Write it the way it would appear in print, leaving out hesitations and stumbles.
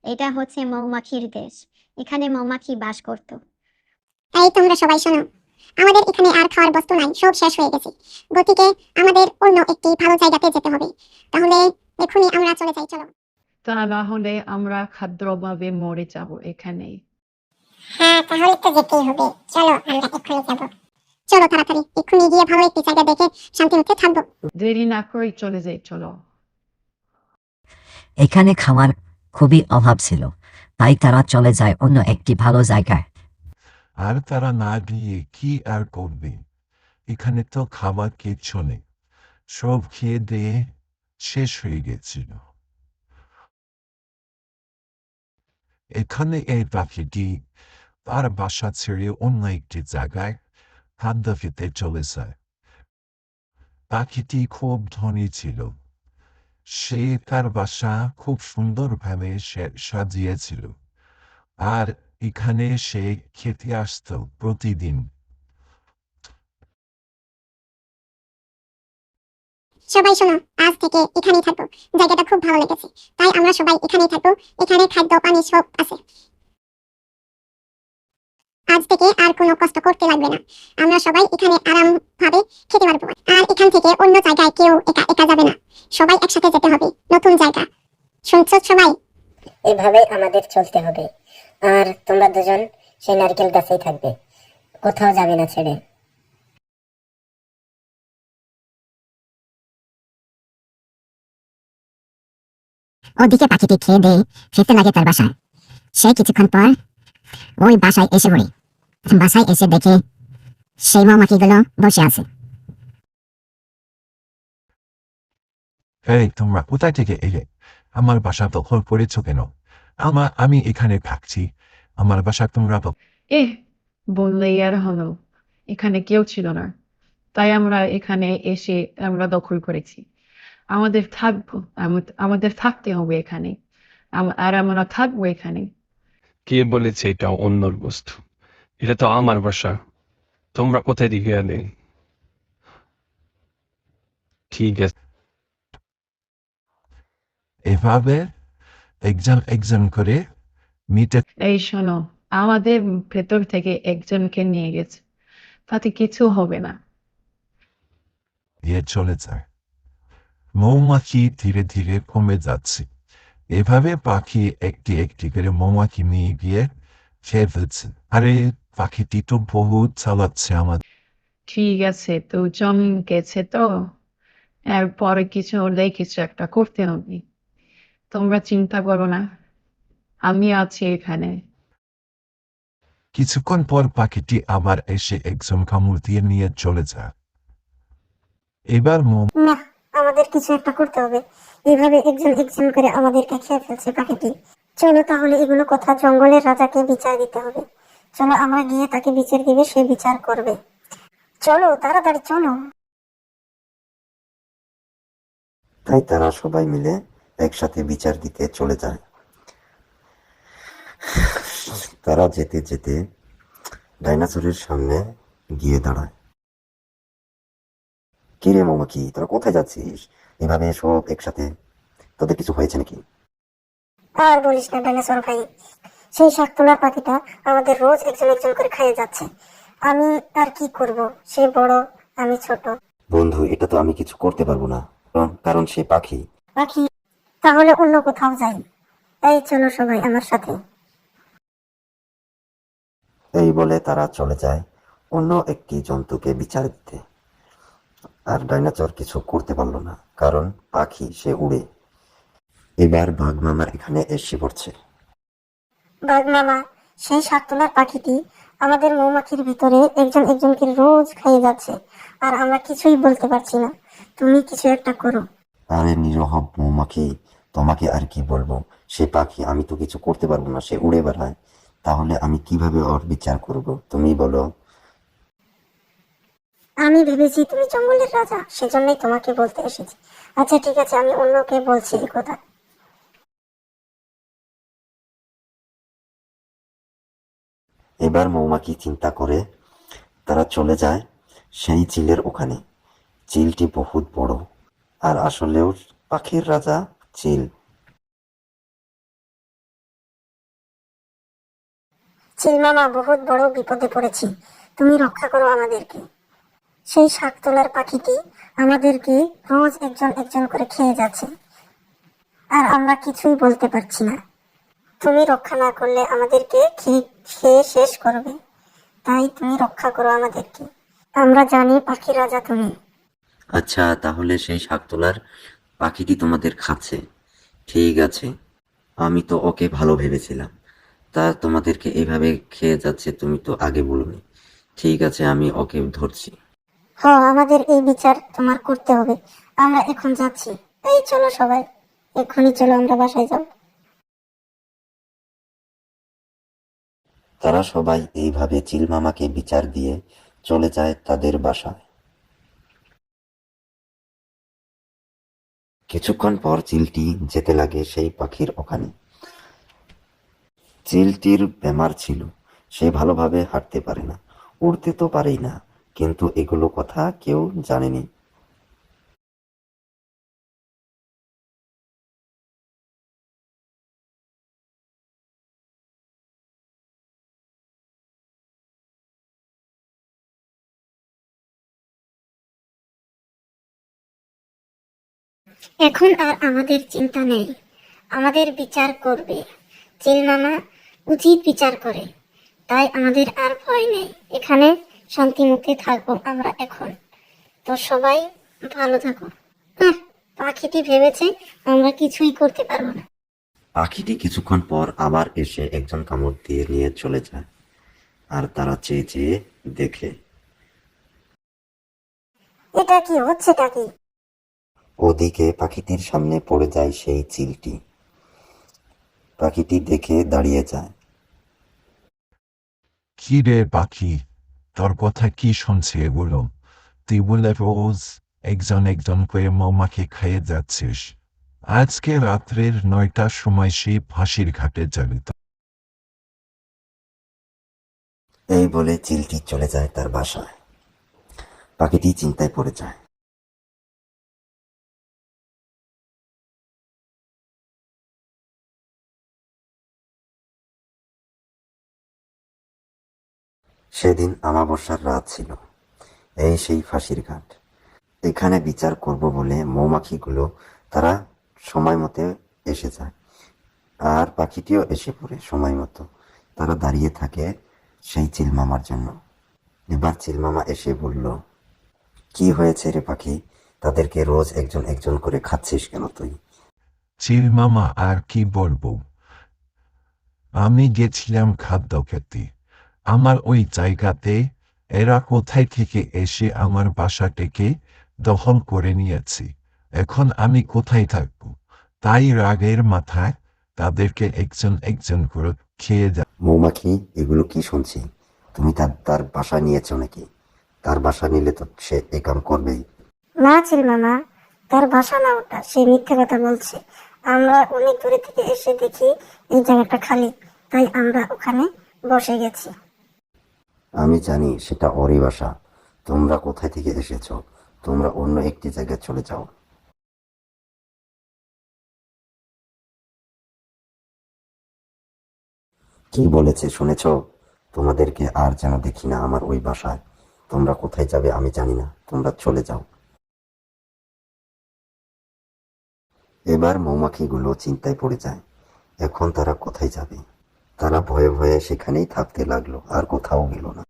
এটা হচ্ছে মৌমাছির দেশ। এখানে মৌমাছি বাস করত। এই তোমরা সবাই শোনো, আমাদের এখানে আর খাওয়ার বস্তু নাই, সব শেষ হয়ে গেছে। গতিকে আমাদের অন্য একটি ভালো জায়গাতে যেতে হবে। তাহলে এখনই আমরা চলে যাই, চলো। তা না হলে আমরা খাদ্যের অভাবে মরে যাব এখানেই। হ্যাঁ, তাহলে তো যেতেই হবে। চলো আমরা এক্ষুনি যাব। চলো তাড়াতাড়ি এক্ষুনি গিয়ে ভালো একটি জায়গা দেখে শান্তি মতো থাকবো। দেরি না করে চলে যাই, চলো। এখানে খাওয়ার খুবই অভাব ছিল, তাই তারা চলে যায় অন্য একটি ভালো জায়গায়। আর তারা না গিয়ে কি আর করবে? এখানে তো খাবার কিচ্ছু নেই, সব খেয়ে দিয়ে শেষ হয়ে গেছিল। এখানে এই পাখিটি তার বাসা ছেড়ে অন্য একটি জায়গায় খাদ্য খেতে চলে যায়। পাখিটি খুব ধনী ছিল, সে তার বাসা খুব সুন্দরভাবে সাজিয়েছিল, আর এখানে সে খেতে আসতো প্রতিদিন। সবাই শোনো, আজ থেকে এখানেই থাকবো। জায়গাটা খুব ভালো লেগেছে, তাই আমরা সবাই এখানেই থাকবো। এখানে খাদ্য পানি সব আছে। আজ থেকে আর কোনো কষ্ট করতে লাগবে না। আমরা সবাই এখানে আরামভাবে খেতে পারবো। আর এখান থেকে অন্য জায়গায় কেউ একা একা যাবে না, সবাই একসাথে যেতে হবে নতুন জায়গা। শুনছো সবাই? এভাবেই আমাদের চলতে হবে। আর তোমরা দুজন সেই নারকেল গাছেই থাকবে, কোথাও যাবে না ছেড়ে। ওদিকে পাখিটি খেয়ে দিয়ে ফিরতে লাগে তার বাসায়। সে কিছুক্ষণ পর ওই বাসায় এসে পড়ে। বাসায় এসে দেখে সেই মৌমাছিগুলো বসে আছে। এই তোমরা কোথায় থেকে এলে? আমার বাসা দখল করেছ কেন? আমি এখানে থাকছি, আমার বাসা তোমরা এ বললেই আর হলো, এখানে কেউ ছিল না, তাই আমরা এখানে এসে আমরা দখল করেছি। আমাদের থাকতে হবে এখানে, আর আমরা থাকবো এখানে। কে বলেছে এটা অন্যর বস্তু? এটা তো আমার বাসা। তোমরা কোথায় দিকে এলে? ঠিক আছে, এভাবে একজন একজন করে মিটে এই শোনো, আমাদের ভেতর থেকে একজনকে নিয়ে গেছে, তাতে কিছু হবে না। দিয়ে চলে যায়। মৌমাছি ধীরে ধীরে কমে যাচ্ছে। এভাবে পাখি একটি একটি করে মৌমাছি নিয়ে গিয়ে খেয়ে ফেলছে। আরে পাখিটি তো বহুত চালাচ্ছে আমাদের। ঠিক আছে, তো জন গেছে তো, এরপরে কিছু হলে কিছু একটা করতে হবে। তোমরা চিন্তা করো না, আমি আছি এখানে। কিছুক্ষণ পর পাখিটি আবার এসে একজন কামড় দিয়ে নিয়ে চলে যায়। এবার না, আমাদের কিছু একটা করতে হবে। এভাবে একজন একজন করে আমাদেরকে খেয়ে ফেলছে পাখিটি। চলো তাহলে এগুলো কথা জঙ্গলের রাজাকে বিচার দিতে হবে। চলো আমরা গিয়ে তাকে বিচার দিবে, সে বিচার করবে। চলো তাড়াতাড়ি চলো। তাই তারা সবাই মিলে একসাথে বিচার দিতে চলে যায়। তারা যেতে যেতে ডাইনোসরের সামনে গিয়ে দাঁড়ায়। কি রে মৌমাছি, তোরা কোথায় যাচ্ছিস এভাবে সব একসাথে? তোদের কিছু হয়েছে নাকি? আর বলিস না ডাইনোসর ভাই, সেই শাক তোলার পাখিটা আমাদের রোজ একজন একজন করে খাইয়ে যাচ্ছে। আমি আর কি করব, সে বড়, আমি ছোট। বন্ধু, এটা তো আমি কিছু করতে পারবো না, কারণ সে পাখি। পাখি? তাহলে অন্য কোথাও যাই। এই চলো সবাই আমার সাথে। এই বলে তারা চলে যায় অন্য একটি জন্তুকে বিচার দিতে। আর ডাইনোসর কিছু করতে পারলো না, কারণ পাখি, সে উড়ে। এবার বাঘ মামা এখানে এসে পড়ছে। বাঘ মামা, সেই শাক তোলার পাখিটি আমাদের মৌমাছির ভিতরে একজন একজনকে রোজ খাইয়ে যাচ্ছে, আর আমরা কিছুই বলতে পারছি না। তুমি কিছু একটা করো। আরে নিরহ মৌমাছি, তোমাকে আর কি বলবো? সে পাখি, আমি তো কিছু করতে পারবো না, সে উড়ে বেড়ায়। তাহলে আমি কিভাবে ওর বিচার করব, তুমি বলো। আমি ভেবেছি তুমি জঙ্গলের রাজা, সেজন্যই তোমাকে বলতে এসেছি। আচ্ছা ঠিক আছে, আমি অন্যকে বলছি এই কথা। এবার মৌমাছি চিন্তা করে তারা চলে যায় সেই চিলের ওখানে। চিলটি বহুত বড়, আর আসলেও পাখির রাজা চিল। চিলমামা বহুত বড় বিপদে পড়েছি, তুমি রক্ষা করো আমাদেরকে। সেই শাকতলার পাখিটি আমাদেরকে রোজ একজন একজন করে খেয়ে যাচ্ছে, আর আমরা কিছুই বলতে পারছি না। তুমি রক্ষা না করলে আমাদেরকে খেয়ে শেষ করবে, তাই তুমি রক্ষা করো আমাদেরকে। আমরা জানি পাখি রাজা তুমি। আচ্ছা, তাহলে সেই শাকতলার পাখিটি তোমাদের খাচ্ছে। ঠিক আছে, আমি তো ওকে ভালো ভেবেছিলাম। তা তোমাদেরকে এভাবে খেয়ে যাচ্ছে, তুমি তো আগে বলোনি। ঠিক আছে, আমি ওকে ধরছি। আমাদের এই বিচার তোমার করতে হবে। আমরা এখন যাচ্ছি। এই চলো সবাই, এক্ষুনি চলো, আমরা বাসায় যাব। তারা সবাই এইভাবে চিলমামাকে বিচার দিয়ে চলে যায় তাদের বাসায়। কিছুক্ষণ পর চিলটি যেতে লাগে সেই পাখির ওখানে। চিলটির বেমার ছিল, সে ভালোভাবে হাঁটতে পারে না, উড়তে তো পারেই না, কিন্তু এগুলো কথা কেউ জানেনি। এখন আর আমাদের চিন্তা নেই, আমাদের বিচার করবে চিলমামা, উচিত বিচার করে। তাই আমাদের আর ভয় নেই, এখানে শান্তিমুখে থাকবো আমরা এখন। তো সবাই ভালো থাকো। পাখিটি ভেবেছে আমরা কিছুই করতে পারবো না। পাখিটি কিছুক্ষণ পর আবার এসে একজন কামড় দিয়ে নিয়ে চলে যায়, আর তারা চেয়ে চেয়ে দেখে। এটা কি হচ্ছেটা কি? ওদিকে পাখিটির সামনে পড়ে যায় সেই চিলটি। পাখিটি দেখে দাঁড়িয়ে যায়। কি রে পাখি, তোর কথা কি শুনছে এগুলো? তুই বলে রোজ একজন একজন করে মৌমাছি খেয়ে যাচ্ছিস। আজকে রাত্রের 9টার সময় সেই ফাঁসির ঘাটে যাবি তো। এই বলে চিলটি চলে যায় তার বাসায়। পাখিটি চিন্তায় পড়ে যায়। সেদিন আমাবস্যার রাত ছিল। এই সেই ফাঁসির ঘাট। এখানে বিচার করব বলে মৌমাছিগুলো তারা সময় মতো এসে যায়, আর পাখিটিও এসে পড়ে সময় মতো। তারা দাঁড়িয়ে থাকে সেই চিলমামার জন্য। এবার চিলমামা এসে বলল, কি হয়েছে রে পাখি, তাদেরকে রোজ একজন একজন করে খাচ্ছিস কেন তুই? চিল মামা, আর কি বলবো, আমি গেছিলাম খাদ্য খেতে। আমার ওই জায়গাতে এরা কোথায় থেকে এসে আমার বাসাটাকে দখল করে নিয়েছে। এখন আমি কোথায় থাকবো? তাই রাগের মাথায় তাদেরকে একজন একজন করে খেয়ে যা। মৌমাছি, এগুলো কি শুনছি? তুমি তার বাসা নিয়েছো নাকি? তার বাসা নিলে তো সে এ কাম করবেই। না চিলমামা, তার ভাষা না ওটা, সে মিথ্যে কথা বলছে। আমরা অনেক দূরে থেকে এসে দেখি এই জায়গাটা খালি, তাই আমরা ওখানে বসে গেছি। আমি জানি সেটা ওরই বাসা। তোমরা কোথায় থেকে এসেছো? তোমরা অন্য একটি জায়গায় চলে যাও। কি বলেছে শুনেছো? তোমাদেরকে আর যেন দেখি না আমার ওই বাসায়। তোমরা কোথায় যাবে আমি জানি না, তোমরা চলে যাও। এবার মৌমাছিগুলো চিন্তায় পড়ে যায়, এখন তারা কোথায় যাবে। তারা ভয়ে ভয়ে সেখানেই থাকতে লাগলো, আর কোথাও গেল না।